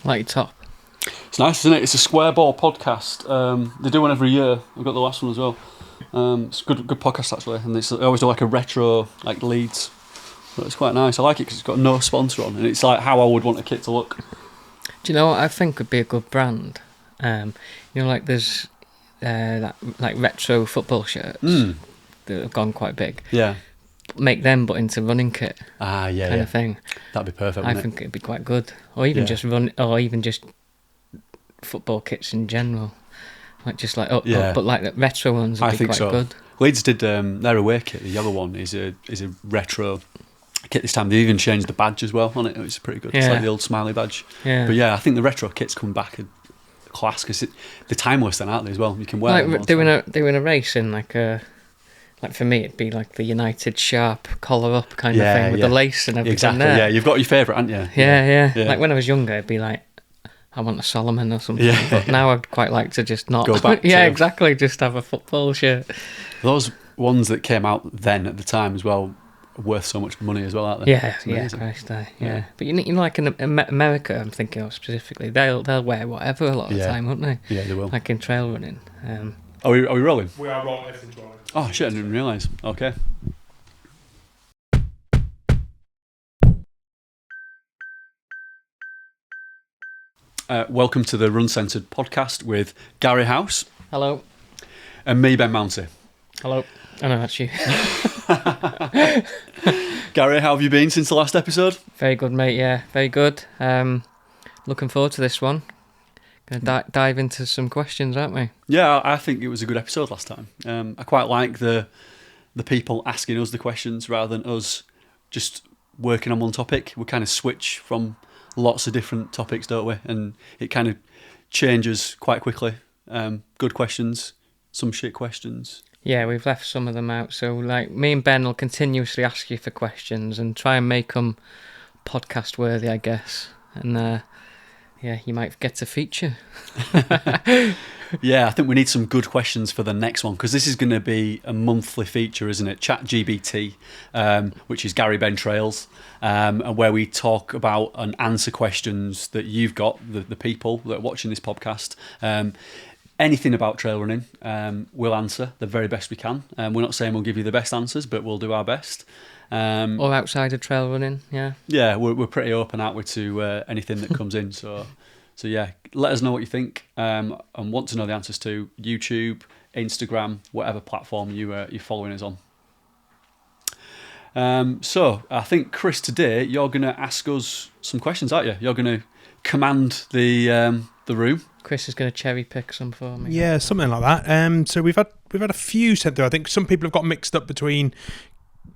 Like top. It's nice, isn't it? It's a Square Ball podcast. They do one every year. I've got the last one as well. It's a good podcast actually, and they always do like a retro like Leeds. But it's quite nice. I like it because it's got no sponsor on, and it's like how I would want a kit to look. Do you know what I think would be a good brand? Like there's like retro football shirts that have gone quite big. Yeah. Make them but into running kit. Yeah, kind of thing. That'd be perfect. I think it'd be quite good, or even just football kits in general, like just like but like the retro ones would be quite good. Leeds did their away kit. The yellow one is a retro kit this time. They even changed the badge as well on it. It's pretty good. It's like the old smiley badge. Yeah. But yeah, I think the retro kits come back a class because they're timeless then, aren't they, as well? You can wear them. Doing a race in like for me it'd be like the United Sharp collar up kind of thing with the lace and everything. Exactly. There. Yeah, you've got your favourite, haven't you? Yeah. Like when I was younger, it'd be like, I want a Solomon or something. Yeah. But now I'd quite like to just not. Go back. Exactly. Just have a football shirt. Those ones that came out then at the time as well are worth so much money as well, aren't they? Yeah. Christ, yeah. But you know, like in America, I'm thinking of specifically, they'll wear whatever a lot of the time, won't they? Yeah, they will. Like in trail running. Are we rolling? We are rolling. Everything's rolling. Oh shit! I didn't realise. Okay. Welcome to the RUNcensored Podcast with Gary House. Hello. And me, Ben Mountey. Hello. I know that's you. Gary, how have you been since the last episode? Very good, mate. Yeah, very good. Looking forward to this one. Going to dive into some questions, aren't we? Yeah, I think it was a good episode last time. I quite like the people asking us the questions rather than us just working on one topic. We kind of switch from lots of different topics, don't we? And it kind of changes quite quickly. Good questions, some shit questions. Yeah, we've left some of them out. So, like, me and Ben will continuously ask you for questions and try and make them podcast worthy, I guess. And you might get to feature. Yeah, I think we need some good questions for the next one because this is going to be a monthly feature, isn't it? ChatGBT, which is Gary Ben Trails, and where we talk about and answer questions that you've got, the people that are watching this podcast. Anything about trail running, we'll answer the very best we can. We're not saying we'll give you the best answers, but we'll do our best. Or outside of trail running, yeah. Yeah, we're pretty open, aren't we, to anything that comes in. So yeah, let us know what you think and want to know the answers to YouTube, Instagram, whatever platform you're following us on. So I think, Chris, today you're going to ask us some questions, aren't you? You're going to command the room. Chris is going to cherry pick some for me. Yeah, something like that. So we've had a few sent through. I think some people have got mixed up between,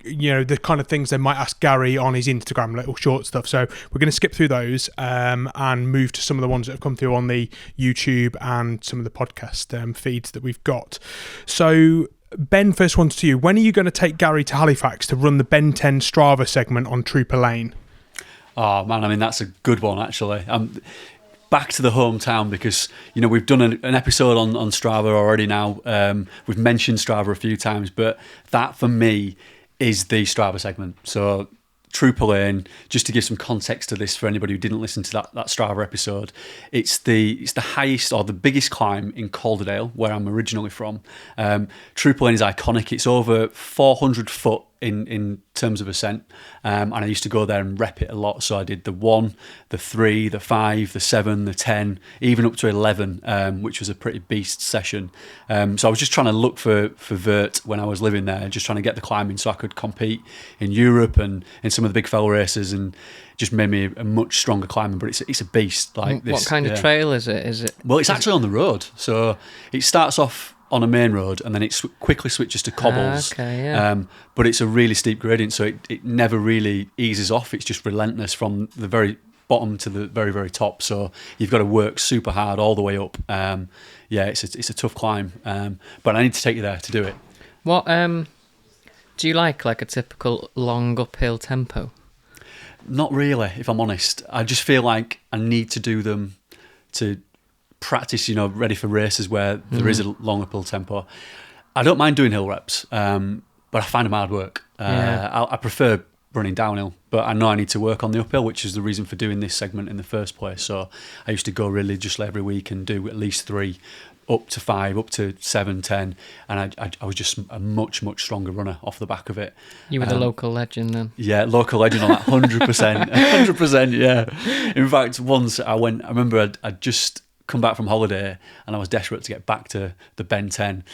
the kind of things they might ask Gary on his Instagram, little short stuff. So we're going to skip through those and move to some of the ones that have come through on the YouTube and some of the podcast feeds that we've got. So Ben, first one's to you. When are you going to take Gary to Halifax to run the Ben 10 Strava segment on Trooper Lane? Oh man, I mean that's a good one actually. Back to the hometown because we've done an episode on Strava already now. We've mentioned Strava a few times, but that for me is the Strava segment. So Trooper Lane, just to give some context to this for anybody who didn't listen to that Strava episode, it's the highest or the biggest climb in Calderdale, where I'm originally from. Trooper Lane is iconic. It's over 400 foot in terms of ascent, and I used to go there and rep it a lot. So I did the 1, the 3, the 5, the 7, the 10, even up to 11, which was a pretty beast session. So I was just trying to look for vert when I was living there, just trying to get the climbing so I could compete in Europe and in some of the big fell races, and just made me a much stronger climber. But it's a beast. Like this. What kind of trail is it? Well, it's actually on the road. So it starts off on a main road and then it quickly switches to cobbles. But it's a really steep gradient, so it never really eases off. It's just relentless from the very bottom to the very, very top. So you've got to work super hard all the way up. It's a tough climb, but I need to take you there to do it. What do you like a typical long uphill tempo? Not really, if I'm honest. I just feel like I need to do them to practice, ready for races where there is a long uphill tempo. I don't mind doing hill reps, but I find them hard work. I prefer running downhill, but I know I need to work on the uphill, which is the reason for doing this segment in the first place. So I used to go religiously every week and do at least 3, up to 5, up to 7, 10, and I was just a much stronger runner off the back of it. You were the local legend then. Yeah, local legend on that, 100%, 100%. Yeah. In fact, once I remember I'd just come back from holiday and I was desperate to get back to the Ben 10.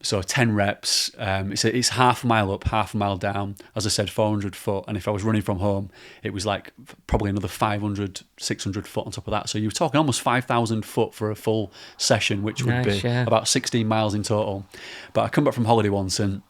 So 10 reps, it's half a mile up, half a mile down, as I said, 400 foot, and if I was running from home it was like probably another 500, 600 foot on top of that, so you were talking almost 5,000 foot for a full session, which would be about 16 miles in total. But I come back from holiday once and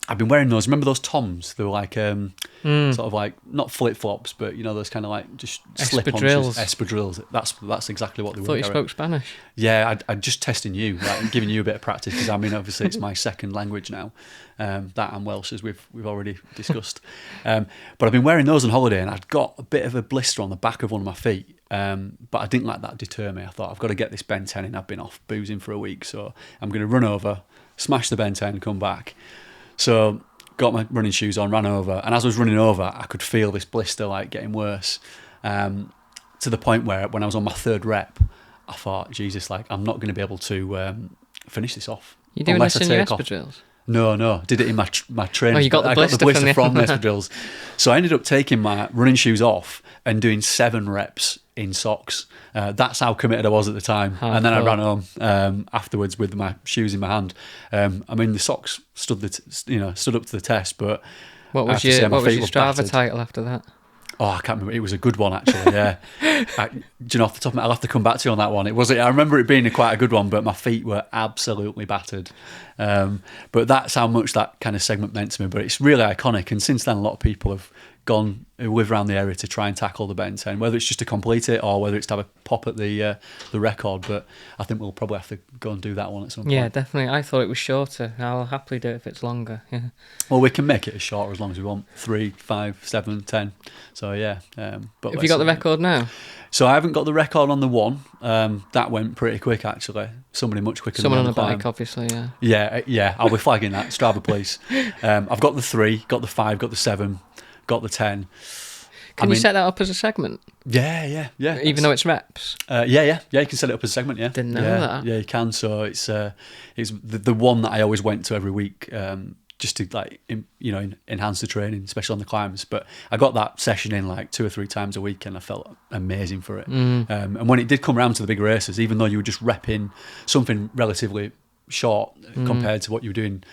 I've been wearing those. Remember those Toms? They were like sort of like not flip flops, but you know those kind of like just slip on espadrilles. That's exactly what they were. I thought you spoke Spanish. Yeah, I'm just testing you, like giving you a bit of practice because I mean obviously it's my second language now. That and Welsh, as we've already discussed. But I've been wearing those on holiday and I'd got a bit of a blister on the back of one of my feet. But I didn't let that deter me. I thought I've got to get this Ben 10 in. I've been off boozing for a week, so I'm going to run over, smash the Ben 10, come back. So got my running shoes on, ran over, and as I was running over, I could feel this blister like getting worse, to the point where when I was on my 3rd rep, I thought, Jesus, like I'm not going to be able to finish this off. You doing this in your espadrilles? No, did it in my training. Oh, you got the blister, from the espadrilles. So I ended up taking my running shoes off and doing 7 reps in socks. That's how committed I was at the time. And then I ran home afterwards with my shoes in my hand. I mean, the socks stood up to the test. But what was your Strava title after that? Oh, I can't remember. It was a good one, actually. Yeah. Do you know, off the top of my head, I'll have to come back to you on that one. I remember it being quite a good one, but my feet were absolutely battered. But that's how much that kind of segment meant to me. But it's really iconic. And since then, a lot of people have gone who live around the area to try and tackle the Ben 10, whether it's just to complete it or whether it's to have a pop at the record. But I think we'll probably have to go and do that one at some point. Yeah, definitely. I thought it was shorter. I'll happily do it if it's longer. Yeah. Well, we can make it as short as long as we want. 3, 5, 7, 10. So yeah. But have you got the record now? So I haven't got the record on the one. That went pretty quick, actually. Somebody much quicker than me. Someone on a bike, obviously, yeah. Yeah, I'll be flagging that. Strava, please. I've got the 3, got the 5, got the 7, got the 10. Can you set that up as a segment? Yeah. Even though it's reps? Yeah, you can set it up as a segment, yeah. Didn't know that. Yeah, you can. So it's the one that I always went to every week, just to like enhance the training, especially on the climbs. But I got that session in like 2 or 3 times a week, and I felt amazing for it. And when it did come around to the big races, even though you were just repping something relatively short compared to what you were doing,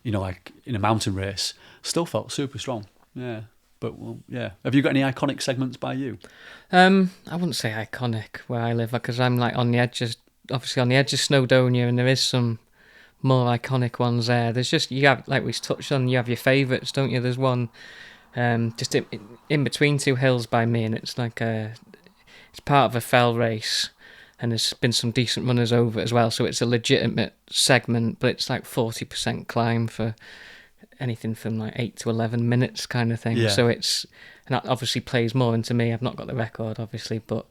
like in a mountain race, still felt super strong. Yeah. But well, yeah. Have you got any iconic segments by you? I wouldn't say iconic where I live, because I'm like on the edges of Snowdonia, and there is some more iconic ones there. There's just, you have, like we touched on, you have your favourites, don't you? There's one just in between 2 hills by me, and it's like it's part of a fell race, and there's been some decent runners over it as well, so it's a legitimate segment, but it's like 40% climb for anything from like 8 to 11 minutes kind of thing. So and that obviously plays more into me. I've not got the record, obviously, but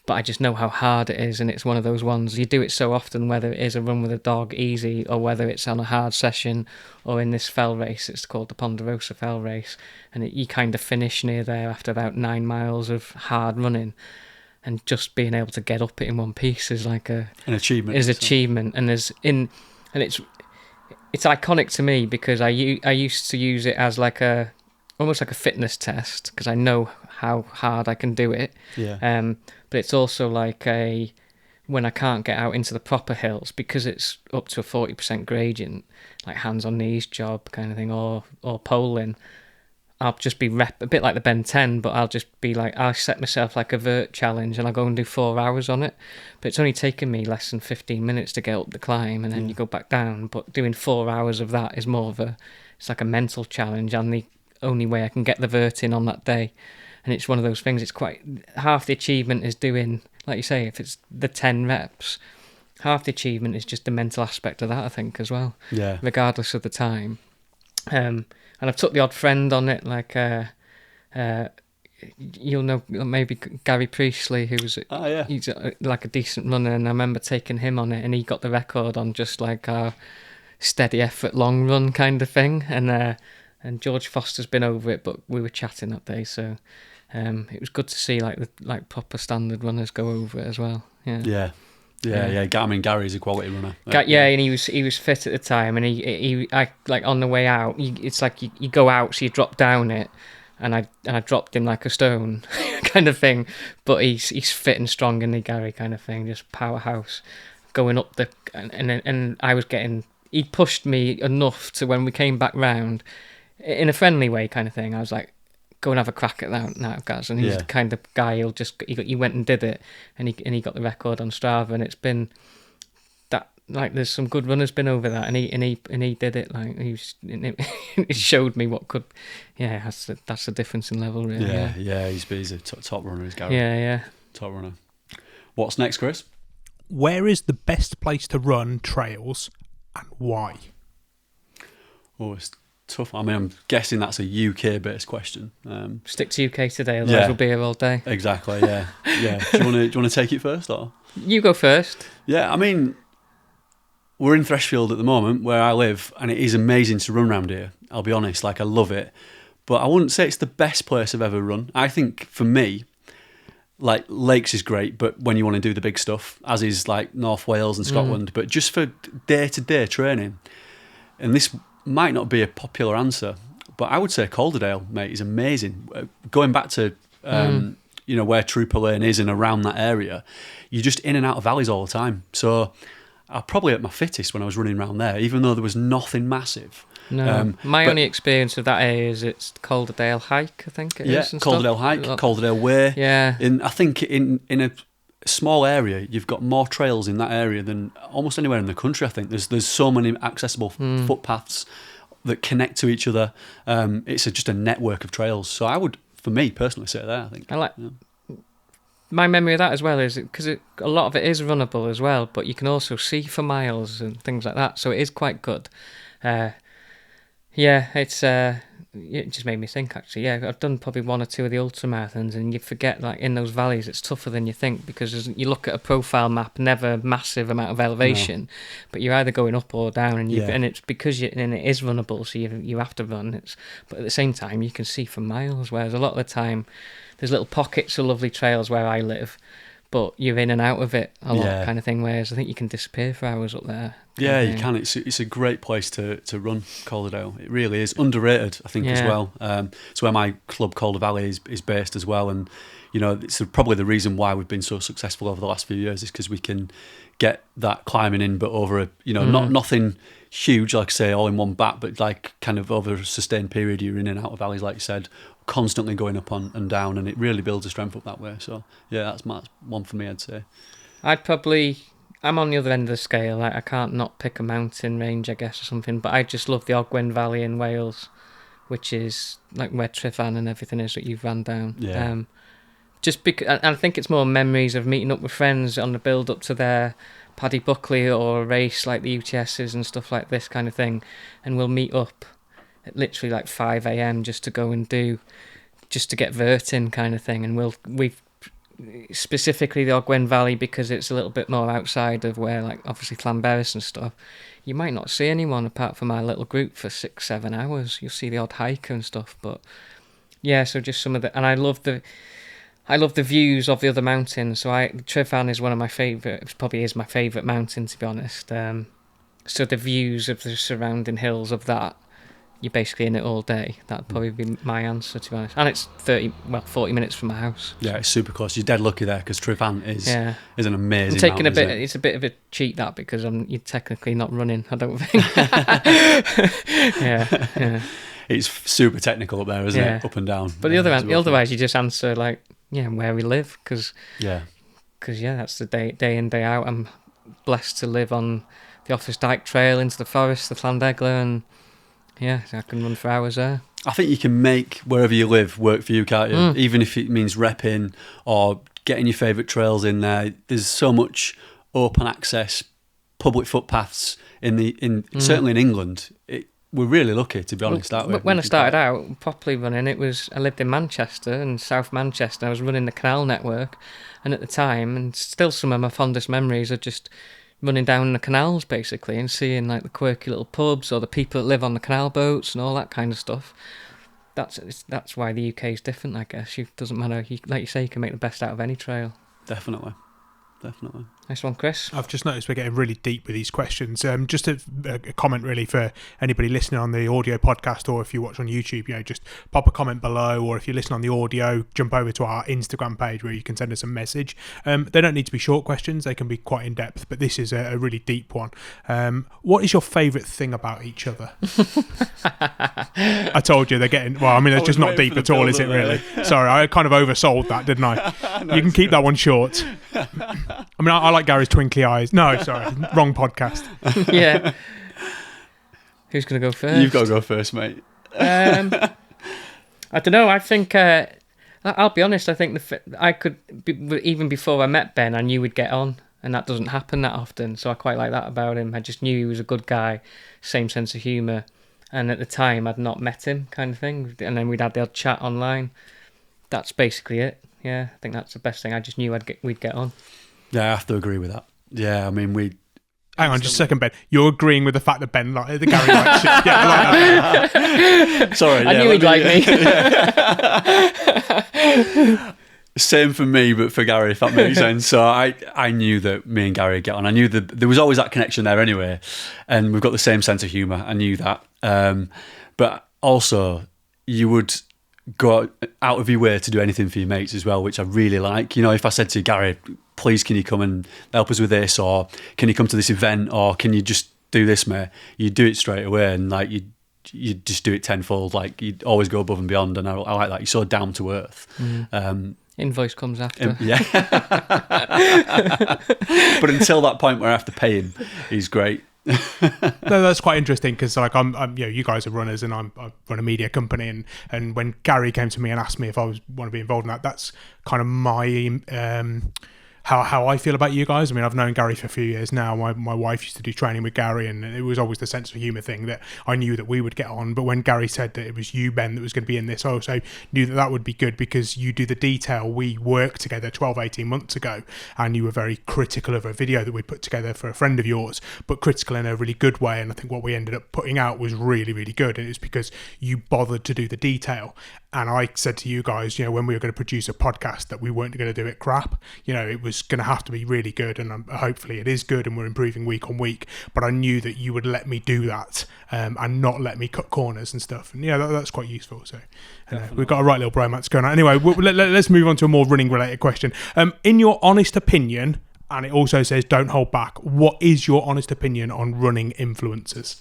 I just know how hard it is, and it's one of those ones, you do it so often, whether it is a run with a dog easy or whether it's on a hard session or in this fell race. It's called the Ponderosa Fell Race, and you kind of finish near there after about 9 miles of hard running, and just being able to get up it in one piece is like an achievement. And it's iconic to me because I used to use it as like almost like a fitness test, because I know how hard I can do it. Yeah. But it's also like when I can't get out into the proper hills, because it's up to a 40% gradient, like hands on knees job kind of thing, or poling. I'll just be a bit like the Ben 10, but I'll just be like, I'll set myself like a vert challenge and I'll go and do 4 hours on it. But it's only taken me less than 15 minutes to get up the climb, and then you go back down. But doing 4 hours of that is more of it's like a mental challenge, and the only way I can get the vert in on that day. And it's one of those things, it's quite, half the achievement is doing, like you say, if it's the 10 reps, half the achievement is just the mental aspect of that, I think, as well. Yeah. Regardless of the time. And I've took the odd friend on it, like you'll know maybe Gary Priestley, who's he's like a decent runner, and I remember taking him on it, and he got the record on just like a steady effort long run kind of thing, and and George Foster's been over it, but we were chatting that day, so it was good to see like proper standard runners go over it as well. Yeah. I mean, Gary's a quality runner. And he was fit at the time, and I like on the way out. It's like you go out, so you drop down it, and I dropped him like a stone, kind of thing. But he's fit and strong, in the Gary kind of thing, just powerhouse, going up the and I was getting. He pushed me enough to when we came back round, in a friendly way, kind of thing. I was like, go and have a crack at that now, guys. And he's the kind of guy he went and did it, and he got the record on Strava, and it's been that, like, there's some good runners been over that, and he did it, like, it showed me what could, that's the difference in level, really. He's a top runner, is Gary. Top runner. What's next, Chris? Where is the best place to run trails, and why? Oh, it's tough. I mean, I'm guessing that's a UK-based question. Stick to UK today, otherwise we'll be here all day. Exactly. Yeah. Do you want to take it first, or you go first? Yeah. I mean, we're in Freshfield at the moment, where I live, and it is amazing to run around here. I'll be honest, like, I love it, but I wouldn't say it's the best place I've ever run. I think for me, like, Lakes is great, but when you want to do the big stuff, as is like North Wales and Scotland, but just for day-to-day training, and this might not be a popular answer, but I would say Calderdale, mate, is amazing. Going back to where Trooper Lane is and around that area, you're just in and out of valleys all the time. So I'm probably at my fittest when I was running around there, even though there was nothing massive. No, my only experience of that area is it's Calderdale Hike, I think it is. Yeah, Calderdale Hike, Calderdale Way. Yeah. I think in a small area, you've got more trails in that area than almost anywhere in the country. I think there's so many accessible footpaths that connect to each other. It's just a network of trails. So I would, for me personally, say there. I think my memory of that as well is because a lot of it is runnable as well, but you can also see for miles and things like that. So it is quite good. It just made me think, actually. Yeah, I've done probably one or two of the ultramarathons, and you forget, like, in those valleys, it's tougher than you think, because you look at a profile map, never massive amount of elevation, but you're either going up or down, and it's because and it is runnable, so you have to run. But at the same time, you can see for miles, whereas a lot of the time, there's little pockets of lovely trails where I live, but you're in and out of it a lot, kind of thing, whereas I think you can disappear for hours up there. Yeah, you can. It's a great place to run, Calderdale. It really is. Underrated, I think, as well. It's where my club, Calder Valley, is based as well. And, it's probably the reason why we've been so successful over the last few years is because we can get that climbing in, but over nothing huge, like, say, all in one bat, but like kind of over a sustained period, you're in and out of valleys, like you said, constantly going up and down, and it really builds a strength up that way. So, that's one for me, I'd say. I'm on the other end of the scale. Like, I can't not pick a mountain range, I guess, or something. But I just love the Ogwen Valley in Wales, which is like where Tryfan and everything is that you've ran down. Yeah. Just because, and I think it's more memories of meeting up with friends on the build up to their Paddy Buckley or a race like the UTSs and stuff like this kind of thing, and we'll meet up at literally like 5 a.m. just to go and just to get vert in kind of thing. And we've specifically the Ogwen Valley, because it's a little bit more outside of where, like, obviously Llanberis and stuff, you might not see anyone apart from our little group for 6-7 hours. You'll see the odd hiker and stuff, but so just some of the, and I love the views of the other mountains. So Tryfan is one of my favourite, it probably is my favourite mountain, to be honest. So the views of the surrounding hills of that, you're basically in it all day. That'd probably be my answer, to be honest. And it's 40 minutes from my house. Yeah, it's super close. You're dead lucky there, because Tryfan is an amazing mountain. It's a bit of a cheat, that, because you're technically not running, I don't think. Yeah. It's super technical up there, isn't it? Up and down. But otherwise, you just answer, like, where we live, because that's the day in, day out. I'm blessed to live on the Office Dyke Trail into the forest, the Llandegla, and I can run for hours there. I think you can make wherever you live work for you, can't you? Even if it means repping or getting your favourite trails in there. There's so much open access, public footpaths certainly in England. We're really lucky, to be honest. When I started out properly running, I lived in Manchester, and South Manchester. I was running the Canal Network, and at the time, and still some of my fondest memories are just running down the canals basically and seeing like the quirky little pubs or the people that live on the canal boats and all that kind of stuff. That's why the UK is different, I guess. It doesn't matter. Like you say, you can make the best out of any trail. Definitely. Nice one, Chris. I've just noticed we're getting really deep with these questions. Just a comment really for anybody listening on the audio podcast, or if you watch on YouTube, just pop a comment below, or if you listen on the audio, jump over to our Instagram page where you can send us a message. They don't need to be short questions, they can be quite in depth, but this is a really deep one. What is your favourite thing about each other? I told you they're getting, well, I mean, it's just not deep at all, is it really? Sorry, I kind of oversold that, didn't I? No, you can keep that one short. I mean, I like Gary's twinkly eyes. No, sorry, wrong podcast. Yeah. Who's going to go first? You've got to go first, mate. I don't know. I think, I'll be honest, I think even before I met Ben, I knew we'd get on, and that doesn't happen that often, so I quite like that about him. I just knew he was a good guy, same sense of humour, and at the time I'd not met him, kind of thing, and then we'd had the odd chat online. That's basically it. Yeah, I think that's the best thing. I just knew we'd get on. Yeah, I have to agree with that. Yeah, I mean, hang on just a second, Ben. You're agreeing with the fact that Ben the Gary likes shit. Yeah, I like that. Sorry, I knew he'd like me. Same for me, but for Gary, if that makes sense. So I knew that me and Gary would get on. I knew that there was always that connection there anyway, and we've got the same sense of humour. I knew that. But also, you would go out of your way to do anything for your mates as well, which I really like. If I said to Gary, please can you come and help us with this, or can you come to this event, or can you just do this, mate, you do it straight away, and like you just do it tenfold. Like you always go above and beyond, and I like that. You're so down to earth. Invoice comes after. Yeah. But until that point where I have to pay him, he's great. No, that's quite interesting because like I'm you guys are runners and I run a media company, and when Gary came to me and asked me if I want to be involved in that, that's kind of my how I feel about you guys. I mean, I've known Gary for a few years now. My wife used to do training with Gary, and it was always the sense of humour thing that I knew that we would get on. But when Gary said that it was you, Ben, that was going to be in this, I also knew that would be good because you do the detail. We worked together 12, 18 months ago, and you were very critical of a video that we put together for a friend of yours, but critical in a really good way. And I think what we ended up putting out was really, really good. And it's because you bothered to do the detail. And I said to you guys, when we were going to produce a podcast, that we weren't going to do it crap. It was going to have to be really good, and hopefully it is good, and we're improving week on week. But I knew that you would let me do that and not let me cut corners and stuff. And that's quite useful. So we've got a right little bromance going on. Anyway, let's move on to a more running related question. In your honest opinion, and it also says don't hold back, what is your honest opinion on running influencers?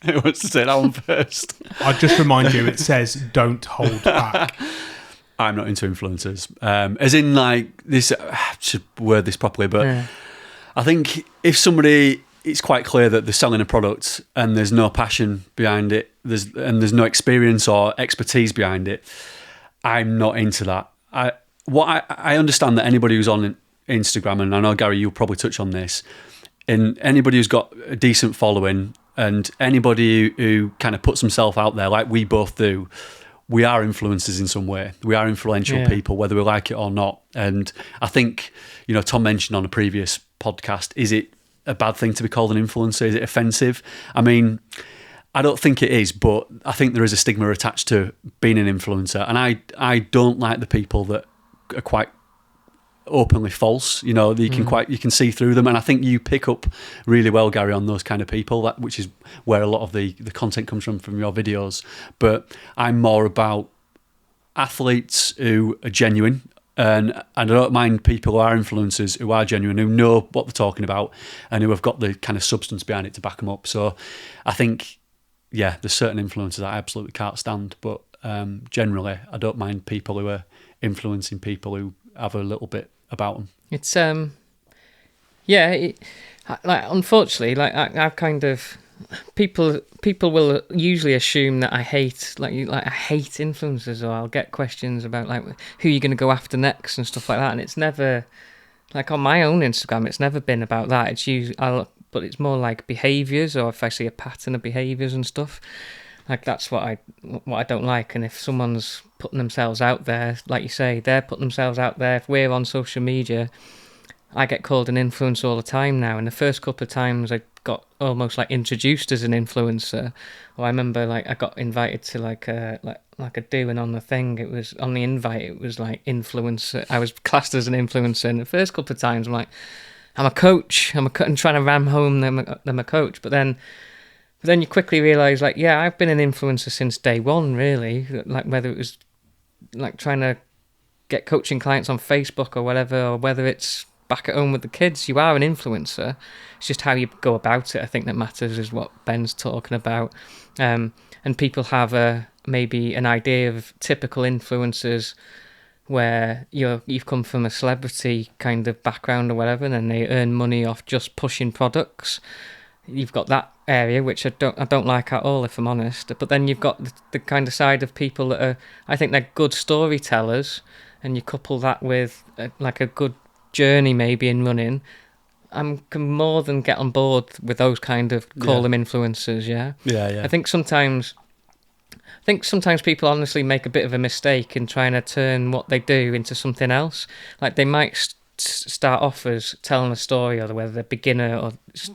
Who wants to say that one first? I'll just remind you, it says don't hold back. I'm not into influencers. As in, like, this, I should word this properly, but yeah. I think if somebody, it's quite clear that they're selling a product and there's no passion behind it, there's no experience or expertise behind it, I'm not into that. I understand that anybody who's on Instagram, and I know, Gary, you'll probably touch on this, and anybody who's got a decent following and anybody who kind of puts himself out there like we both do, we are influencers in some way. We are influential people, whether we like it or not. And I think, Tom mentioned on a previous podcast, is it a bad thing to be called an influencer? Is it offensive? I mean, I don't think it is, but I think there is a stigma attached to being an influencer. And I don't like the people that are quite openly false, you can see through them, and I think you pick up really well, Gary, on those kind of people, which is where a lot of the content comes from your videos. But I'm more about athletes who are genuine, and I don't mind people who are influencers who are genuine, who know what they're talking about, and who have got the kind of substance behind it to back them up. So I think, there's certain influencers I absolutely can't stand, but generally I don't mind people who are influencing people who have a little bit about them. It's unfortunately, I've kind of people will usually assume that I hate I hate influencers, or I'll get questions about like who you're going to go after next and stuff like that, and it's never like on my own Instagram. It's never been about that. It's usually but it's more like behaviours, or if I see a pattern of behaviours and stuff. Like that's what I don't like. And if someone's putting themselves out there, like you say, they're putting themselves out there. If we're on social media I get called an influencer all the time now, and the first couple of times I got almost like introduced as an influencer. Or I remember like I got invited to like a do, and on the thing it was on the invite it was like influencer. I was classed as an influencer, and the first couple of times I'm like, I'm a coach. I'm trying to ram home that I'm a coach, but then you quickly realise like, yeah, I've been an influencer since day one, really. Like whether it was like trying to get coaching clients on Facebook or whatever, or whether it's back at home with the kids, you are an influencer. It's just how you go about it, I think, that matters, is what Ben's talking about. And people have maybe an idea of typical influencers where you've come from a celebrity kind of background or whatever, and then they earn money off just pushing products. You've got that area, which I don't like at all, if I'm honest. But then you've got the kind of side of people that are, I think they're good storytellers, and you couple that with like a good journey maybe in running. I can more than get on board with those kind of call them influencers. I think sometimes people honestly make a bit of a mistake in trying to turn what they do into something else. Like they might start off as telling a story, or whether they're beginner or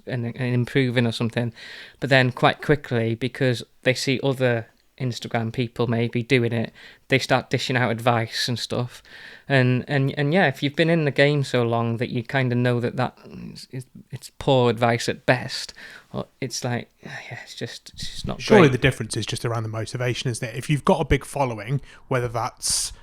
and improving or something, but then quite quickly, because they see other Instagram people maybe doing it, they start dishing out advice and stuff. And yeah, if you've been in the game so long that you kind of know that it's poor advice at best, or it's like, yeah, it's just not Surely great. the difference is just around the motivation, isn't it? If you've got a big following, whether that's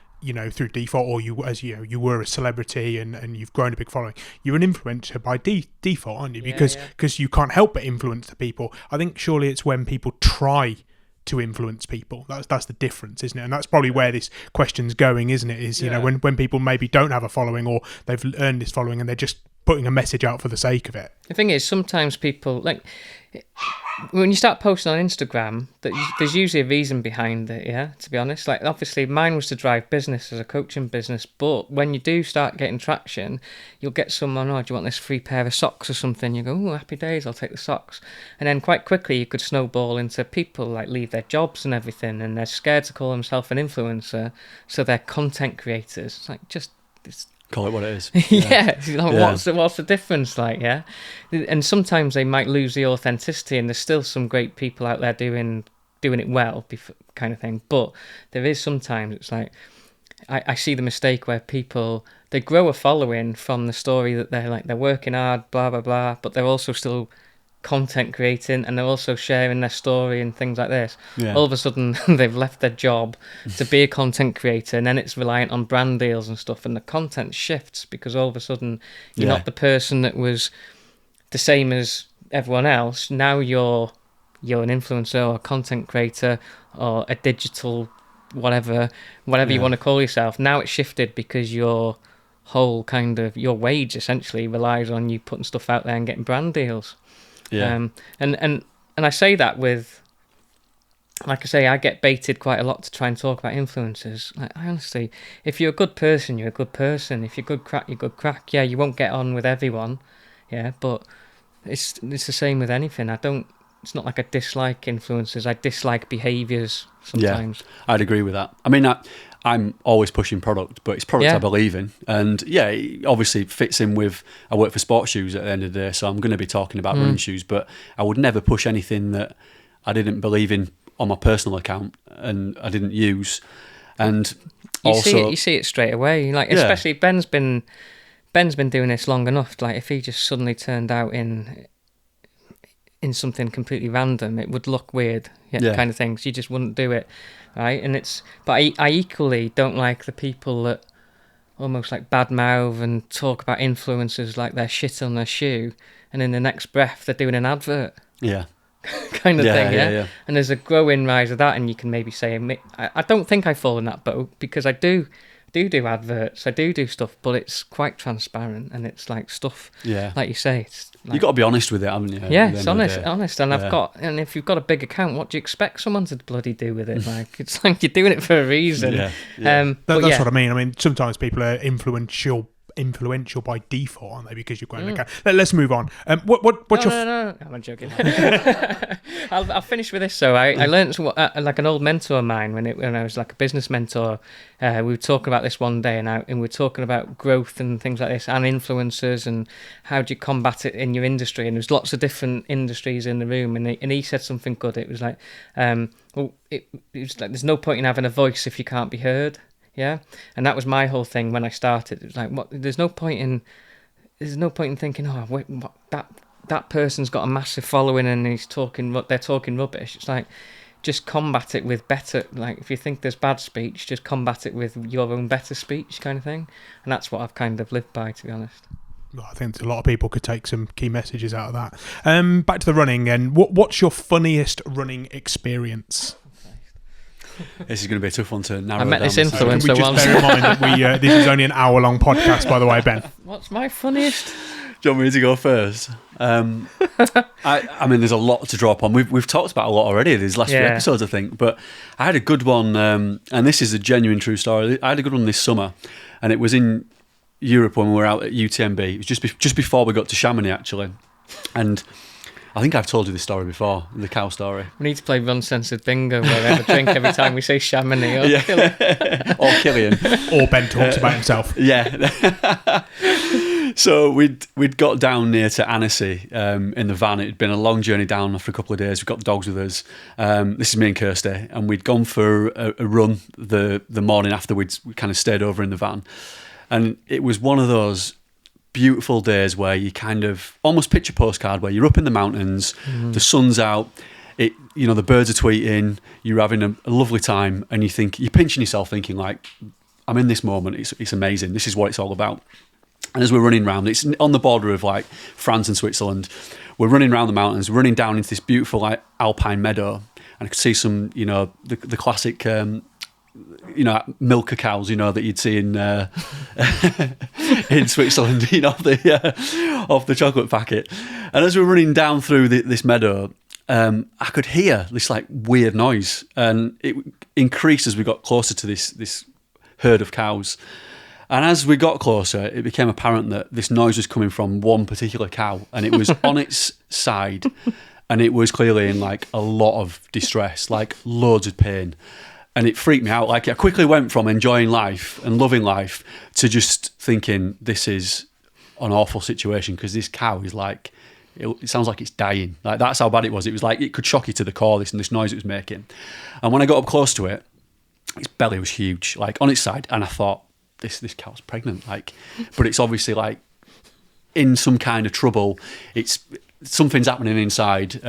through default, or you were a celebrity and you've grown a big following, you're an influencer by default, aren't you? Because you can't help but influence the people. I think surely it's when people try to influence people. That's the difference, isn't it? And that's probably where this question's going, isn't it? Is when people maybe don't have a following, or they've earned this following and they're just putting a message out for the sake of it. The thing is, sometimes people, like, when you start posting on Instagram, there's usually a reason behind it, yeah, to be honest. Like, obviously, mine was to drive business as a coaching business, but when you do start getting traction, you'll get someone, do you want this free pair of socks or something? You go, oh, happy days, I'll take the socks. And then quite quickly, you could snowball into people, like, leave their jobs and everything, and they're scared to call themselves an influencer, so they're content creators. It's like, it's Call it what it is. What's the difference, like, yeah? And sometimes they might lose the authenticity, and there's still some great people out there doing it well, kind of thing. But there is sometimes, it's like, I see the mistake where people, they grow a following from the story that they're working hard, blah blah blah, but they're also still content creating, and they're also sharing their story and things like this. All of a sudden they've left their job to be a content creator, and then it's reliant on brand deals and stuff, and the content shifts because all of a sudden you're not the person that was the same as everyone else. Now you're an influencer or a content creator or a digital whatever you want to call yourself. Now it's shifted because your whole kind of your wage essentially relies on you putting stuff out there and getting brand deals. And I say that with, like I say, I get baited quite a lot to try and talk about influencers. Like, I honestly, if you're a good person, you're a good person. If you're good crack, you're good crack. Yeah, you won't get on with everyone. Yeah, but it's the same with anything. It's not like I dislike influencers. I dislike behaviours sometimes. Yeah, I'd agree with that. I mean, I'm always pushing product, but it's product I believe in. And yeah, it obviously fits in with, I work for sports shoes at the end of the day, so I'm going to be talking about running shoes, but I would never push anything that I didn't believe in on my personal account and I didn't use. And you see it straight away. Like, especially Ben's been doing this long enough. Like, if he just suddenly turned out in something completely random, it would look weird, kind of things. You just wouldn't do it, right? But I equally don't like the people that almost like badmouth and talk about influencers like they're shit on their shoe, and in the next breath they're doing an advert. Kind of thing, yeah. And there's a growing rise of that, and you can maybe say, I don't think I fall in that boat, because I do adverts, I do stuff, but it's quite transparent, and it's like stuff, like you say, it's like, you got to be honest with it, haven't you? Yeah, it's honest. And if you've got a big account, what do you expect someone to bloody do with it? Like, it's like you're doing it for a reason. That's what I mean. I mean, sometimes people are influential influential by default, aren't they? Because you're growing the cow. Let's move on. What's your... No, I'm joking. I'll finish with this. So I learned like an old mentor of mine when I was like a business mentor. We were talking about this one day, and we were talking about growth and things like this, and influencers, and how do you combat it in your industry. And there's lots of different industries in the room, and he said something good. It was like, it was like, there's no point in having a voice if you can't be heard. Yeah, and that was my whole thing when I started. It was like, there's no point in thinking, oh, wait, that person's got a massive following and they're talking rubbish. It's like, just combat it with better. Like, if you think there's bad speech, just combat it with your own better speech, kind of thing. And that's what I've kind of lived by, to be honest. Well, I think a lot of people could take some key messages out of that. Back to the running, and what's your funniest running experience? This is going to be a tough one to narrow I met down. this influencer we just bear in mind that this is only an hour-long podcast, by the way, Ben. What's my funniest? Do you want me to go first? I mean, there's a lot to draw upon. We've talked about a lot already these last few episodes, I think. But I had a good one, and this is a genuine true story. I had a good one this summer, and it was in Europe when we were out at UTMB. It was just before we got to Chamonix, actually. And I think I've told you this story before, the cow story. We need to play RUNcensored bingo where we have a drink every time we say Chamonix or Killian. Or Killian. Or Ben talks about himself. Yeah. So we'd got down near to Annecy in the van. It had been a long journey down for a couple of days. We've got the dogs with us. This is me and Kirsty. And we'd gone for a run the morning after we kind of stayed over in the van. And it was one of those beautiful days where you kind of almost picture postcard where you're up in the mountains, the sun's out, the birds are tweeting, you're having a lovely time, and you're pinching yourself thinking like, I'm in this moment, it's amazing, this is what it's all about. And as we're running around, it's on the border of like France and Switzerland, we're running around the mountains, running down into this beautiful like alpine meadow, and I could see some, the classic milker cows, that you'd see in in Switzerland, off the chocolate packet. And as we're running down through this meadow, I could hear this like weird noise, and it increased as we got closer to this herd of cows. And as we got closer, it became apparent that this noise was coming from one particular cow, and it was on its side, and it was clearly in like a lot of distress, like loads of pain. And it freaked me out. Like, I quickly went from enjoying life and loving life to just thinking this is an awful situation, because this cow is like, it sounds like it's dying. Like, that's how bad it was. It was like, it could shock you to the core, this noise it was making. And when I got up close to it, its belly was huge, like on its side. And I thought, this cow's pregnant. Like, but it's obviously like in some kind of trouble. Something's happening inside,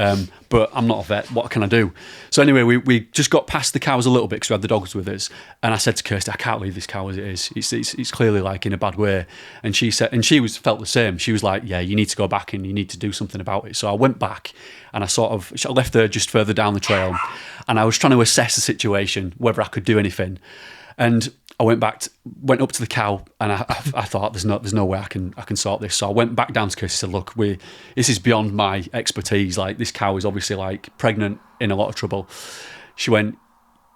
but I'm not a vet. What can I do? So anyway, we just got past the cows a little bit because we had the dogs with us. And I said to Kirsty, I can't leave this cow as it is. It's clearly like in a bad way. And she said, and she felt the same. She was like, yeah, you need to go back and you need to do something about it. So I went back and I left her just further down the trail, and I was trying to assess the situation, whether I could do anything. And I went up to the cow, and I thought there's no way I can sort this. So I went back down to Kirsty and said, look, this is beyond my expertise. Like, this cow is obviously like pregnant, in a lot of trouble. She went,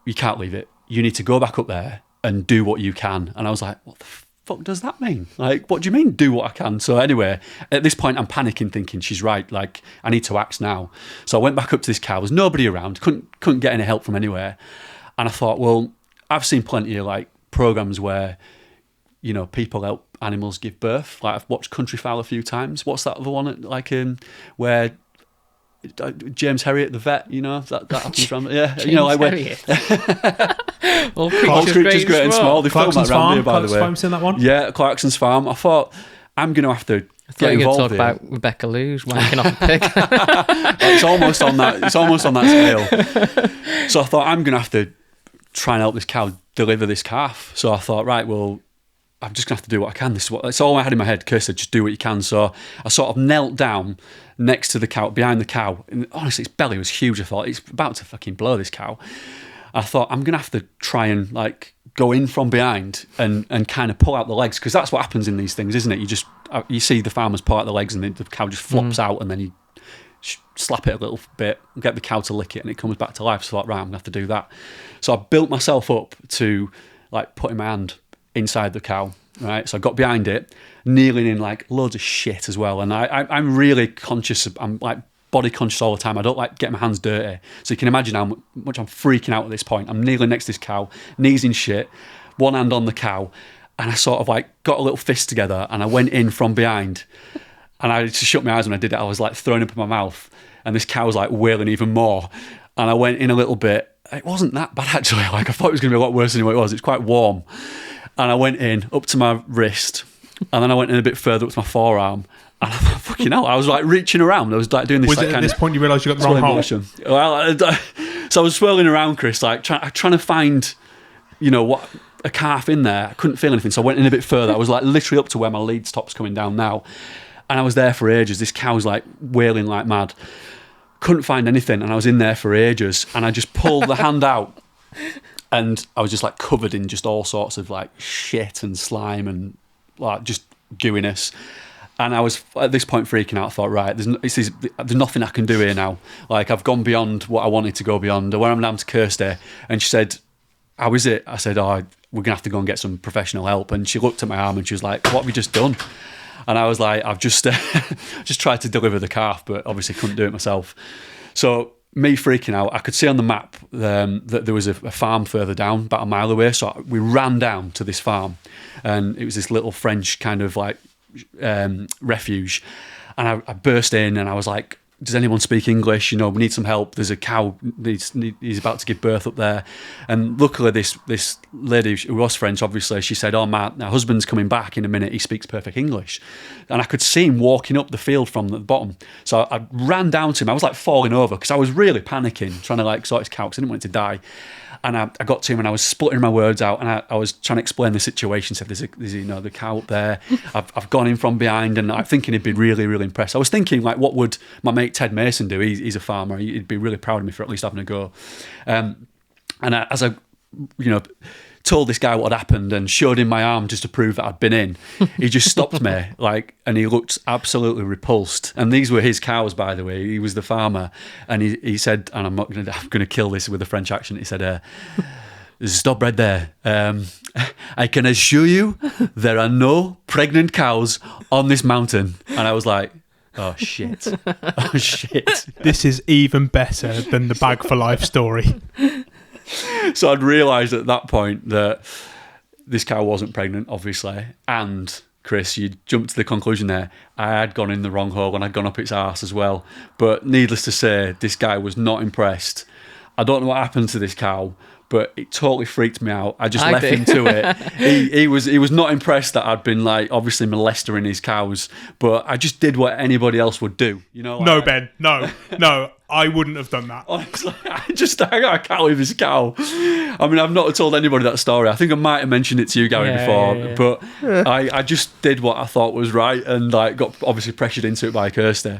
you can't leave it. You need to go back up there and do what you can. And I was like, what the fuck does that mean? Like, what do you mean do what I can? So anyway, at this point I'm panicking, thinking she's right. Like, I need to act now. So I went back up to this cow. There's nobody around. Couldn't get any help from anywhere. And I thought, well, I've seen plenty of like programs where people help animals give birth. Like, I've watched Countryfile a few times. What's that other one like where James Herriot, the vet, that happens from James like where All Creatures Great and Small. They film that around here, by the way. Farm's in that one. Yeah, Clarkson's Farm. I thought, I'm going to have to get involved talk here. about Rebecca Lou's wanking off a pig. It's almost on that scale. So I thought, I'm going to have to try and help this cow deliver this calf. So I thought, right, well, I'm just going to have to do what I can. It's all I had in my head. Kirsty said, just do what you can. So I sort of knelt down next to the cow, behind the cow. And honestly, its belly was huge. I thought, it's about to fucking blow, this cow. I thought, I'm going to have to try and like go in from behind and kind of pull out the legs, because that's what happens in these things, isn't it? You see the farmers pull out the legs, and the cow just flops out, and then you slap it a little bit, get the cow to lick it, and it comes back to life. So I thought, right, I'm going to have to do that. So I built myself up to like putting my hand inside the cow, right? So I got behind it, kneeling in like loads of shit as well. And I'm really conscious, I'm like body conscious all the time. I don't like getting my hands dirty. So you can imagine how much I'm freaking out at this point. I'm kneeling next to this cow, knees in shit, one hand on the cow. And I sort of like got a little fist together and I went in from behind. And I just shut my eyes when I did it. I was like throwing up in my mouth. And this cow was like wailing even more. And I went in a little bit. It wasn't that bad actually. Like I thought it was going to be a lot worse than what it was. It's quite warm. And I went in up to my wrist. And then I went in a bit further up to my forearm. And I thought, fucking hell, I was like reaching around. I was like doing this. Was like, it at this point you realised you got the wrong hole? Motion. Well, so I was swirling around, Chris, like trying to find, what a calf in there. I couldn't feel anything. So I went in a bit further. I was like literally up to where my lead stop's coming down now. And I was there for ages. This cow's like wailing like mad. Couldn't find anything. And I was in there for ages. And I just pulled the hand out. And I was just like covered in just all sorts of like shit and slime and like just gooiness. And I was at this point freaking out. I thought, right, there's nothing I can do here now. Like I've gone beyond what I wanted to go beyond. I went down to Kirsty and she said, how is it? I said, we're going to have to go and get some professional help. And she looked at my arm and she was like, what have you just done? And I was like, I've just just tried to deliver the calf, but obviously couldn't do it myself. So me freaking out, I could see on the map that there was a farm further down, about a mile away. So we ran down to this farm and it was this little French kind of like refuge. And I burst in and I was like, does anyone speak English? We need some help. There's a cow, he's about to give birth up there. And luckily this lady, who was French, obviously, she said, my husband's coming back in a minute. He speaks perfect English. And I could see him walking up the field from the bottom. So I ran down to him. I was like falling over because I was really panicking, trying to like sort his cow because I didn't want it to die. And I got to him and I was spluttering my words out and I was trying to explain the situation. Said, there's the cow up there. I've gone in from behind and I'm thinking he'd be really, really impressed. I was thinking, like, what would my mate Ted Mason do? He's a farmer. He'd be really proud of me for at least having a go. As I told this guy what had happened and showed him my arm just to prove that I'd been in, he just stopped me, and he looked absolutely repulsed. And these were his cows, by the way. He was the farmer, and he said, and I'm going to kill this with a French accent. He said, "Stop right there. I can assure you, there are no pregnant cows on this mountain." And I was like, oh shit, oh shit. This is even better than the bag for life story. So I'd realised at that point that this cow wasn't pregnant, obviously, and Chris, you jumped to the conclusion there, I had gone in the wrong hole and I'd gone up its arse as well. But needless to say, this guy was not impressed. I don't know what happened to this cow, but it totally freaked me out. I just left him to it. He was not impressed that I'd been like obviously molesting his cows, but I just did what anybody else would do. No, Ben, no, I wouldn't have done that. Honestly, I got a cow with his cow. I mean, I've not told anybody that story. I think I might have mentioned it to you, Gary, before, but I just did what I thought was right and like got obviously pressured into it by Kirsty.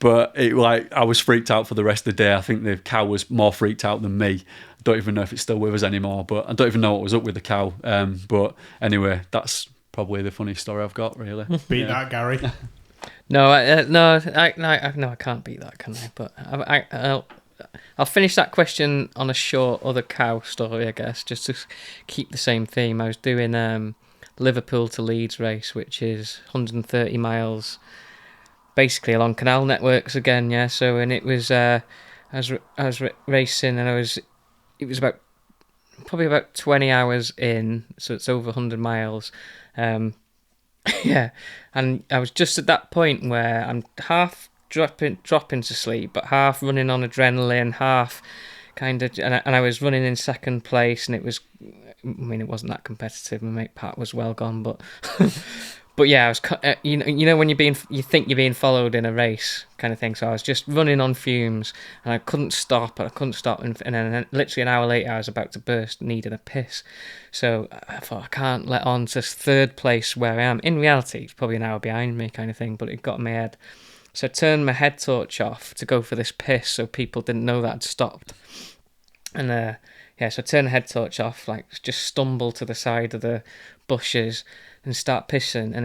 But I was freaked out for the rest of the day. I think the cow was more freaked out than me. I don't even know if it's still with us anymore, but I don't even know what was up with the cow. But anyway, that's probably the funny story I've got, really. Beat that, Gary. No, I can't beat that, can I? But I'll finish that question on a short other cow story, I guess, just to keep the same theme. I was doing Liverpool to Leeds race, which is 130 miles, basically along canal networks again, yeah. So, and it was I was racing, and it was probably about 20 hours in, so it's over 100 miles. Yeah, and I was just at that point where I'm half dropping to sleep, but half running on adrenaline, half kind of, and I was running in second place, and it wasn't that competitive. My mate Pat was well gone, but but yeah, I was, when you think you're being followed in a race kind of thing. So I was just running on fumes, and I couldn't stop, and then literally an hour later, I was about to burst, needed a piss. So I thought, I can't let on to third place where I am. In reality, it's probably an hour behind me kind of thing, but it got in my head. So I turned my head torch off to go for this piss, so people didn't know that I'd stopped. And yeah, so I turn the head torch off, like just stumble to the side of the bushes and start pissing, and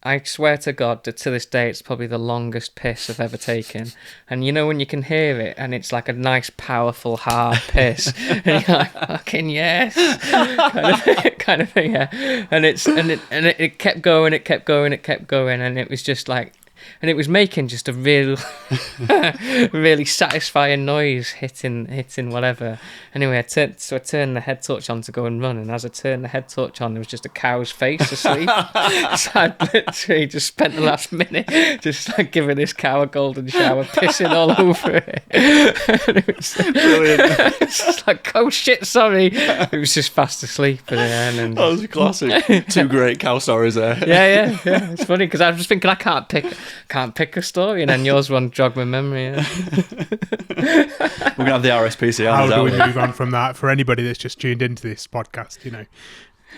I swear to God that to this day it's probably the longest piss I've ever taken. And you know when you can hear it, and it's like a nice, powerful, hard piss, and you're like, fucking yes, kind of thing, yeah. And it kept going, and it was just like, and it was making just a really satisfying noise hitting whatever. Anyway, I turned the head torch on to go and run, and as I turned the head torch on, there was just a cow's face asleep. So I literally just spent the last minute just like giving this cow a golden shower, pissing all over it. And it was brilliant. It's just like, oh shit, sorry. It was just fast asleep at the end. And that was a classic. Two great cow stories there. Yeah. It's funny because I was just thinking I can't pick a story, and then yours one jogged my memory. Yeah. We're gonna have the RSPCA. How do we move on from that? For anybody that's just tuned into this podcast,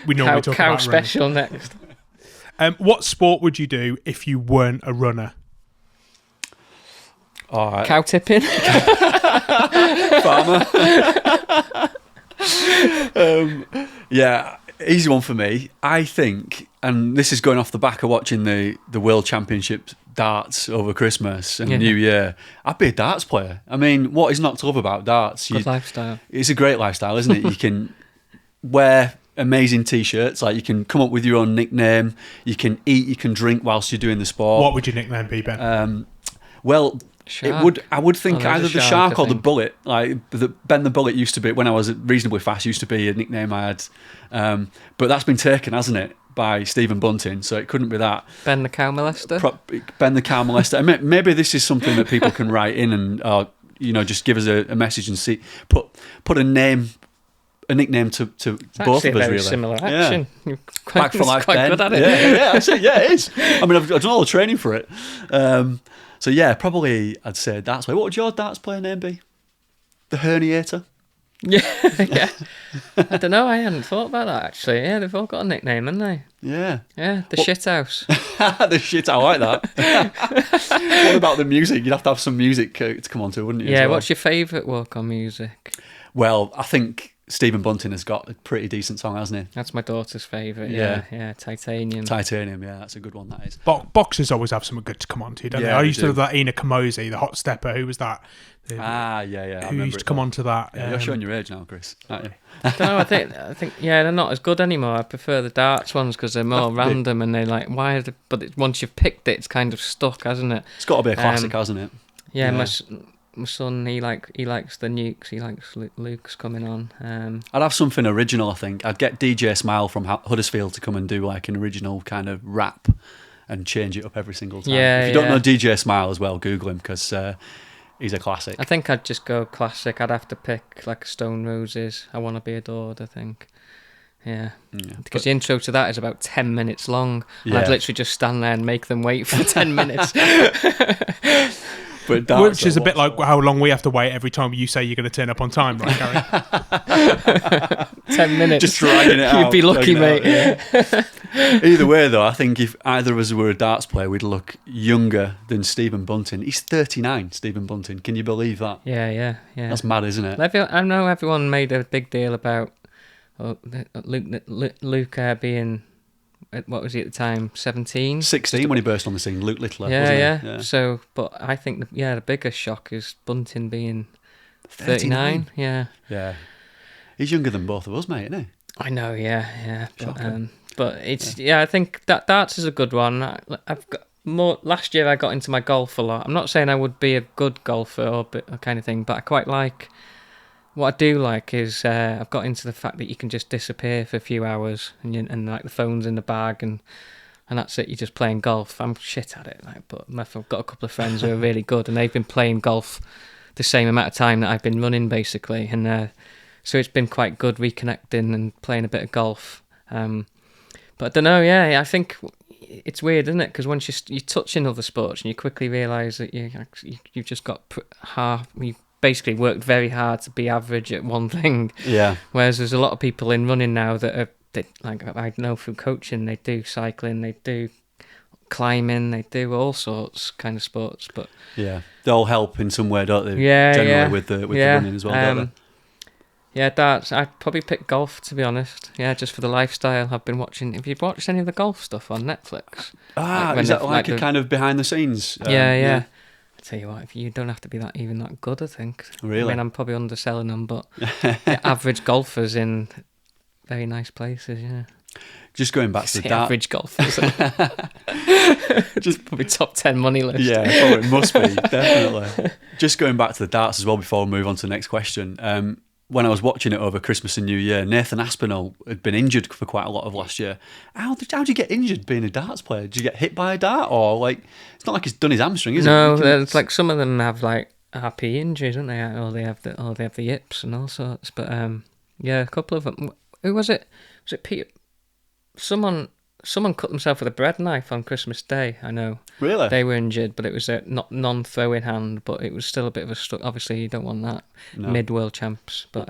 we normally talk cow about special next. What sport would you do if you weren't a runner? All right. Cow tipping. Farmer. Yeah, easy one for me. I think, and this is going off the back of watching the World Championships darts over Christmas and New Year. I'd be a darts player. I mean, what is not to love about darts? Good lifestyle. It's a great lifestyle, isn't it? You can wear amazing t-shirts, like you can come up with your own nickname, you can eat, you can drink whilst you're doing the sport. What would your nickname be, Ben? Well, Shark. I would think either the shark or the think. bullet. Like Ben the Bullet used to be, when I was reasonably fast, used to be a nickname I had. But that's been taken, hasn't it, by Stephen Bunting, so it couldn't be that. Ben the cow molester. Ben the cow molester. Maybe this is something that people can write in and just give us a message and see put a nickname to both of us, really. Similar action. Yeah. Back for life, quite Ben. Good at it. Yeah, it is. I mean, I've done all the training for it. So yeah, probably I'd say darts player. What would your darts player name be? The Herniator? Yeah. I don't know, I hadn't thought about that actually. Yeah, they've all got a nickname, haven't they? Yeah. Yeah, the shit house. The shit, I like that. What about the music? You'd have to have some music to come on to, wouldn't you? Yeah, as well? what's your favourite walk on music? Well, I think Stephen Bunting has got a pretty decent song, hasn't he? That's my daughter's favourite. Yeah. Yeah, Titanium. Titanium, yeah, that's a good one, that is. Boxers always have something good to come on to, don't they? I used to love that Ina Kamosi, the hot stepper. Who was that? Yeah. Who used to come on to that? Yeah, you're showing your age now, Chris, aren't you? I don't know, I think they're not as good anymore. I prefer the darts ones because they're more random and they're like, once you've picked it, it's kind of stuck, hasn't it? It's got to be a classic, hasn't it? Yeah. My son, he likes the nukes. He likes Luke's coming on. I'd have something original, I think. I'd get DJ Smile from Huddersfield to come and do like an original kind of rap and change it up every single time. Yeah, if you don't know DJ Smile as well, Google him because he's a classic. I think I'd just go classic. I'd have to pick like Stone Roses. I Want to Be Adored, I think. Yeah. Because the intro to that is about 10 minutes long. And I'd literally just stand there and make them wait for 10 minutes. Which is a bit like how long we have to wait every time you say you're going to turn up on time, right, Gary? 10 minutes. Just dragging it out. You'd be lucky, mate. Yeah. Either way, though, I think if either of us were a darts player, we'd look younger than Stephen Bunting. He's 39, Stephen Bunting. Can you believe that? Yeah. That's mad, isn't it? I know everyone made a big deal about Luke being... What was he at the time? 17? 16 when he burst on the scene. Luke Littler, yeah, wasn't he? Yeah. So, but I think the biggest shock is Bunting being 39. Yeah. He's younger than both of us, mate, isn't he? I know. Yeah. But it's I think that darts is a good one. I've got more. Last year I got into my golf a lot. I'm not saying I would be a good golfer or kind of thing, but I quite like. What I do like is I've got into the fact that you can just disappear for a few hours and like the phone's in the bag and that's it. You're just playing golf. I'm shit at it, but I've got a couple of friends who are really good and they've been playing golf the same amount of time that I've been running basically, and so it's been quite good reconnecting and playing a bit of golf. But I don't know. Yeah, I think it's weird, isn't it? Because once you touch in other sports and you quickly realise that you've just got you basically worked very hard to be average at one thing. Yeah. Whereas there's a lot of people in running now that like I know through coaching, they do cycling, they do climbing, they do all sorts kind of sports. But yeah, they all help in some way, don't they? Yeah, Generally with the running as well, don't they? Yeah, darts. I'd probably pick golf, to be honest. Yeah, just for the lifestyle. I've been watching. Have you watched any of the golf stuff on Netflix? Is that like a kind of behind the scenes? Yeah. I tell you what, if you don't have to be even that good, I think. Really? I mean, I'm probably underselling them, but the average golfers in very nice places. Yeah. Just going back to the average golfers. Just probably top 10 money list. Yeah, it must be, definitely. Just going back to the darts as well before we move on to the next question. When I was watching it over Christmas and New Year, Nathan Aspinall had been injured for quite a lot of last year. How did you get injured being a darts player? Did you get hit by a dart? Or, like, it's not like he's done his hamstring, is it? No, it's like some of them have, like, RP injuries, don't they? Or they have the yips and all sorts. But, yeah, a couple of them. Who was it? Was it Peter? Someone cut themselves with a bread knife on Christmas Day, I know. Really? They were injured, but it was a non-throwing hand, but it was still a bit of a obviously, you don't want that mid-world champs. But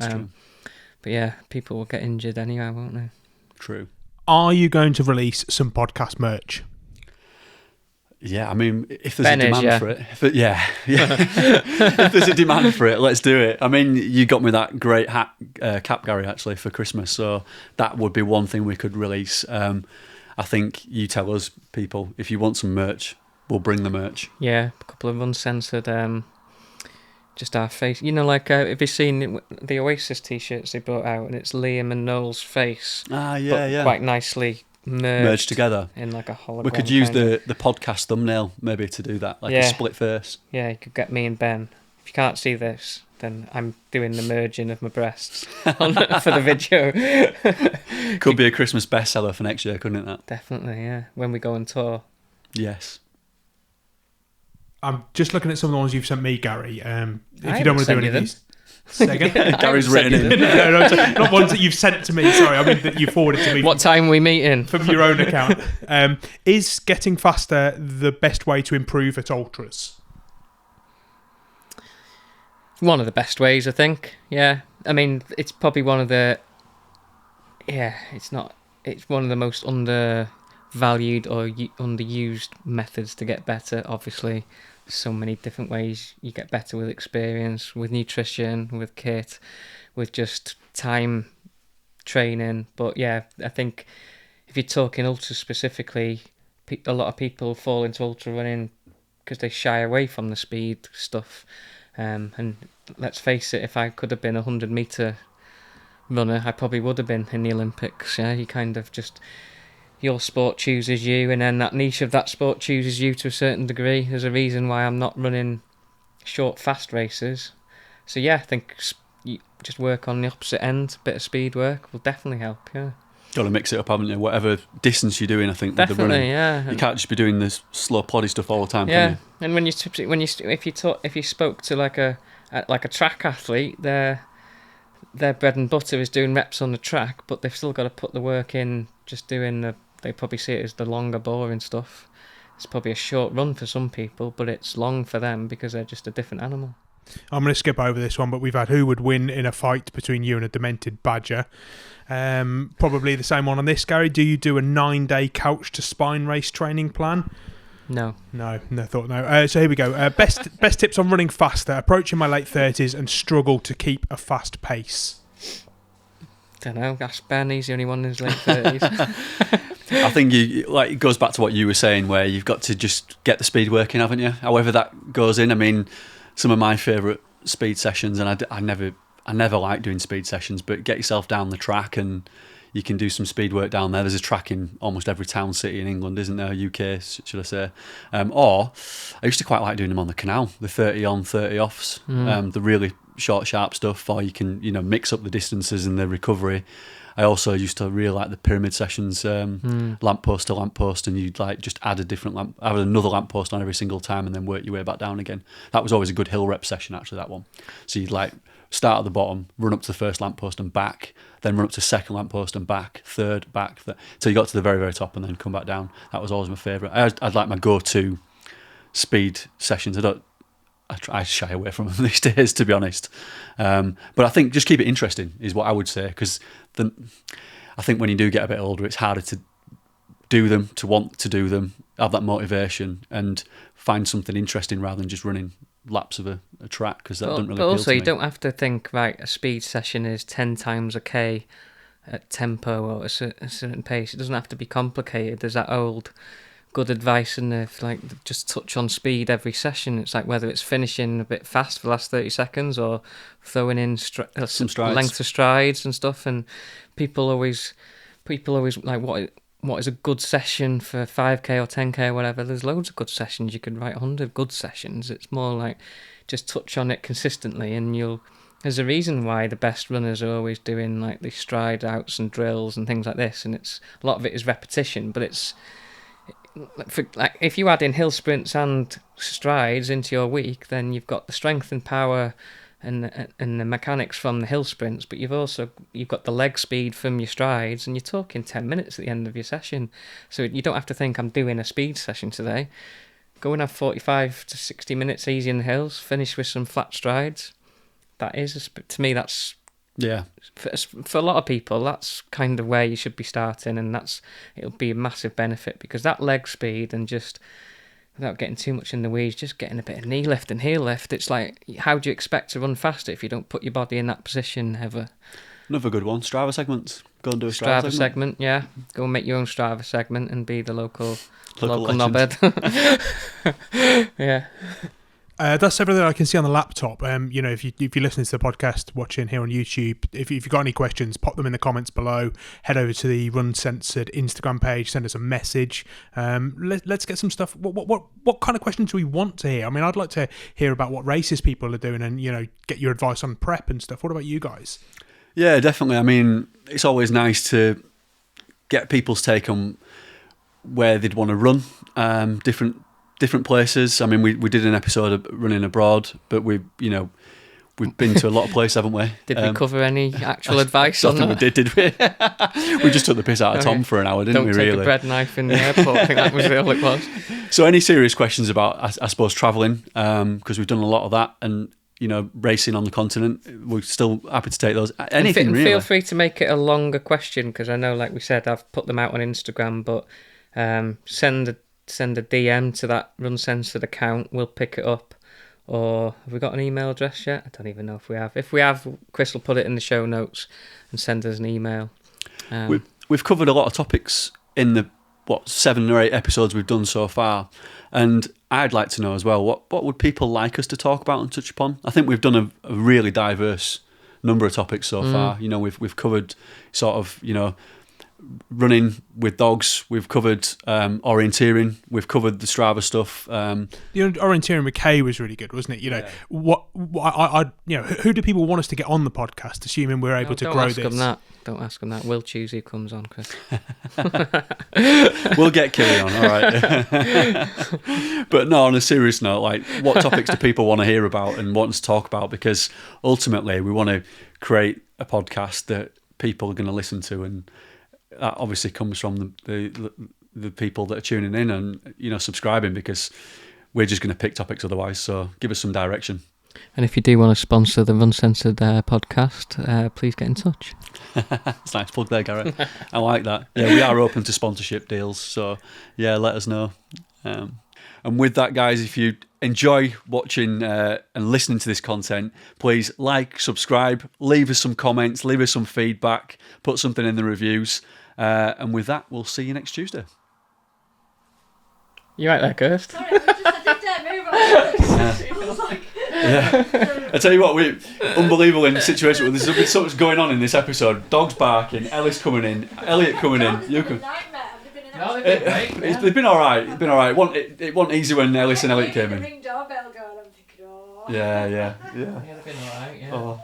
but yeah, people will get injured anyway, won't they? True. Are you going to release some podcast merch? Yeah, I mean, if there's a demand for it. If there's a demand for it, let's do it. I mean, you got me that great cap, Gary, actually, for Christmas. So that would be one thing we could release. I think you tell us, people, if you want some merch, we'll bring the merch. Yeah, a couple of uncensored, just our face. You know, like, have you seen the Oasis T-shirts they brought out? And it's Liam and Noel's face. Yeah. Quite nicely merged together in like a hologram. We could use the podcast thumbnail maybe to do that, like a split face. Yeah, you could get me and Ben. If you can't see this, then I'm doing the merging of my breasts for the video. Could be a Christmas bestseller for next year, couldn't it? That definitely, yeah. When we go on tour. Yes. I'm just looking at some of the ones you've sent me, Gary. If you don't want to do any of these. Gary's written in. No, not ones that you've sent to me. Sorry, I mean that you forwarded to me. What time we meeting? From your own account. Is getting faster the best way to improve at ultras? One of the best ways, I think. Yeah, I mean, it's probably one of the. Yeah, it's not. It's one of the most undervalued or underused methods to get better. Obviously, so many different ways you get better with experience, with nutrition, with kit, with just time training. But yeah, I think if you're talking ultra specifically, a lot of people fall into ultra running because they shy away from the speed stuff. And let's face it, if I could have been a 100-metre runner, I probably would have been in the Olympics. Yeah, you kind of just, your sport chooses you, and then that niche of that sport chooses you to a certain degree. There's a reason why I'm not running short, fast races. So yeah, I think you just work on the opposite end. A bit of speed work will definitely help. Yeah. Got to mix it up, haven't you? Whatever distance you're doing, I think, definitely, with the running. Yeah. You can't just be doing this slow, ploddy stuff all the time, yeah. can you? And if you spoke to like a track athlete, their bread and butter is doing reps on the track, but they've still got to put the work in. Just doing they probably see it as the longer, boring stuff. It's probably a short run for some people, but it's long for them because they're just a different animal. I'm going to skip over this one, but we've had who would win in a fight between you and a demented badger. Probably the same one on this, Gary. Do you do a 9-day couch to spine race training plan? No. So here we go. Best tips on running faster. Approaching my late 30s and struggle to keep a fast pace. Don't know. Ask Ben. He's the only one in his late 30s. I think it goes back to what you were saying, where you've got to just get the speed working, haven't you? However that goes in. I mean, some of my favourite speed sessions, and I never like doing speed sessions, but get yourself down the track and you can do some speed work down there. There's a track in almost every town, city in England, isn't there? UK, should I say? Or I used to quite like doing them on the canal, the 30 on, 30 offs, the really short, sharp stuff. Or you can, mix up the distances and the recovery. I also used to really like the pyramid sessions, lamppost to lamppost, and you'd like just add another lamppost on every single time, and then work your way back down again. That was always a good hill rep session, actually. That one. So you'd like start at the bottom, run up to the first lamppost and back, then run up to second lamppost and back, third, back, till you got to the very, very top, and then come back down. That was always my favourite. I'd like my go-to speed sessions. I shy away from them these days, to be honest. But I think just keep it interesting is what I would say, because I think when you do get a bit older, it's harder to do them, to want to do them, have that motivation, and find something interesting rather than just running laps of a track, because that doesn't really But appeal also, to you me. don't have to think, right, a speed session is 10 times a K at tempo or a certain pace. It doesn't have to be complicated. There's that old good advice in there, like, just touch on speed every session. It's like whether it's finishing a bit fast for the last 30 seconds or throwing in Some strides. length of strides and stuff. And people always like, what is a good session for 5K or 10K or whatever. There's loads of good sessions. You could write 100 good sessions. It's more like just touch on it consistently, and there's a reason why the best runners are always doing like these stride outs and drills and things like this, and it's a lot of it is repetition, but it's like if you add in hill sprints and strides into your week, then you've got the strength and power and the mechanics from the hill sprints, but you've got the leg speed from your strides, and you're talking 10 minutes at the end of your session. So you don't have to think, I'm doing a speed session today. Go and have 45 to 60 minutes easy in the hills, finish with some flat strides. That is, to me, that's, Yeah. for a lot of people, that's kind of where you should be starting, and it'll be a massive benefit, because that leg speed, and just without getting too much in the weeds, just getting a bit of knee lift and heel lift, it's like, how do you expect to run faster if you don't put your body in that position ever? Another good one, Strava segments. Go and do a Strava segment, yeah. Go and make your own Strava segment and be the local legend. knobhead. Yeah. That's everything I can see on the laptop. If you're listening to the podcast, watching here on YouTube, if you've got any questions, pop them in the comments below. Head over to the RUNcensored Instagram page, send us a message. Let's get some stuff. What kind of questions do we want to hear? I mean, I'd like to hear about what races people are doing, and get your advice on prep and stuff. What about you guys? Yeah, definitely. I mean, it's always nice to get people's take on where they'd want to run, different places. I mean, we did an episode of running abroad, but we've been to a lot of places, haven't we? Did we cover any actual advice I on think that? we did we? We just took the piss out of Tom for an hour, didn't we, Don't take really? a bread knife in the airport. I think that was all it was. So any serious questions about, I suppose, travelling, because we've done a lot of that, and racing on the continent, we're still happy to take those. Anything and really. Feel free to make it a longer question, because I know, like we said, I've put them out on Instagram, but send a DM to that RUNcensored account. We'll pick it up. Or have we got an email address yet? I don't even know if we have. If we have, Chris will put it in the show notes and send us an email. We've covered a lot of topics in the 7 or 8 episodes we've done so far, and I'd like to know as well, what would people like us to talk about and touch upon? I think we've done a really diverse number of topics so far. We've covered sort of running with dogs. We've covered orienteering. We've covered the Strava stuff. The orienteering with Kay was really good, wasn't it? Yeah. Who do people want us to get on the podcast, assuming we're able to grow this? Don't ask them that. We'll choose who comes on, Chris. We'll get Killy on, all right. But no, on a serious note, like, what topics do people want to hear about and want us to talk about? Because ultimately, we want to create a podcast that people are going to listen to, and that obviously comes from the people that are tuning in and subscribing, because we're just going to pick topics otherwise. So give us some direction. And if you do want to sponsor the RUNcensored podcast, please get in touch. It's a nice plug there, Garrett. I like that. Yeah, we are open to sponsorship deals, so yeah, let us know. And with that, guys, if you enjoy watching and listening to this content, please like, subscribe, leave us some comments, leave us some feedback, put something in the reviews. And with that, we'll see you next Tuesday. You right there, Kirst? Sorry, I just move on. Yeah. I tell you what, we're unbelievable in the situation. There's been so much going on in this episode. Dogs barking, Ellis coming in, Elliot coming in. You can. They've been all right. It's been all right. It wasn't easy when Ellis and Elliot came in. Ring doorbell going. I'm thinking, oh. Yeah. Yeah, they've been all right. Yeah. Oh.